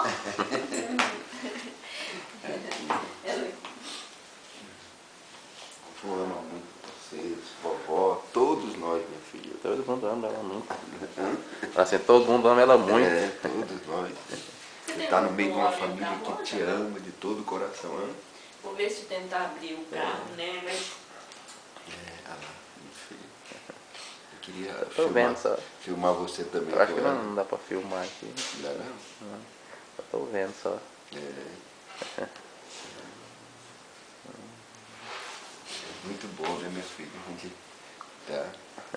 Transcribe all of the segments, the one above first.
vovó. Vovó ama muito vocês, vovó, todos nós, minha filha. Todo mundo ama ela muito. Assim, todo mundo ama ela muito. É, todos nós. Você tá no meio de uma família que te ama de todo o coração, ama? Vou ver se tentar abrir o carro, né? Mas... Olha lá, meu filho. Eu queria Tô vendo só. filmar você também. Eu acho que não dá pra filmar aqui. Não dá não? Não. Eu tô vendo só. É. Muito bom, né, meu filho? A gente tá.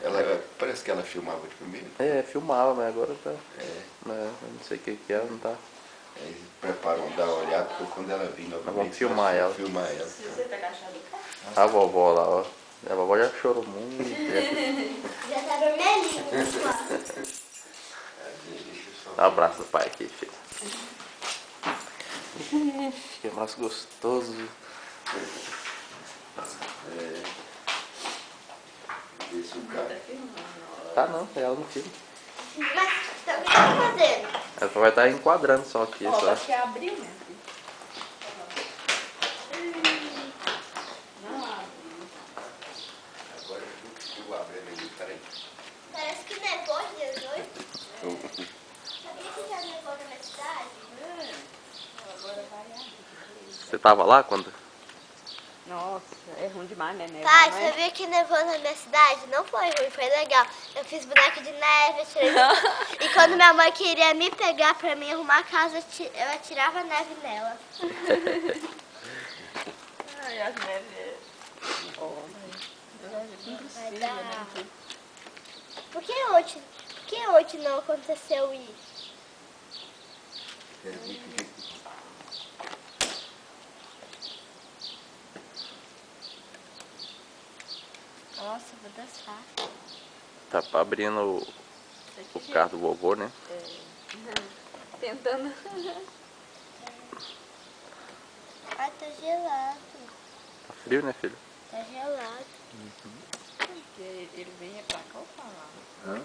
Ela, parece que ela filmava de primeiro. É, filmava, mas agora tá. É. Eu não sei o que que é, não tá. Aí preparam, dar uma olhada, porque quando ela vir novamente, Vamos filmar ela. Filmar ela. Se você tá agachado, A vovó lá, ó. A vovó já chorou muito. Já tá vermelhinho, lá. Dá um abraço do pai aqui, filho. Que abraço gostoso. Esse o carro. Tá não, ela não filma. Mas então, o que tá fazendo? Ela vai estar enquadrando só aqui, ó, só. acho que abriu, né? Não abriu. Agora eu abrindo ali, peraí. Parece que nevou de noite. Sabia que já nevou na minha cidade? Agora vai abrir. Você tava lá quando? Nossa, é ruim demais, né? Pai, Não é? sabia que nevou na minha cidade? Não foi ruim, foi legal. Eu fiz boneco de neve, atirei... E quando minha mãe queria me pegar pra mim arrumar a casa, eu atirava neve nela. Ai, as neves. Vai dar. Por que hoje não aconteceu isso? Nossa, vou dançar. Tá pra abrindo o carro do vovô, né? Tentando. Ah, tá gelado. Tá frio, né, filho? Tá gelado. Porque ele vem pra cá ou pra lá? Hã?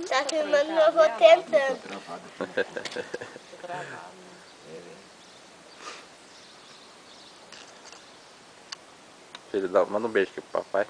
Tá filmando meu avô tentando. Tô travado. Travado, né? Filho, manda um beijo aqui pro papai.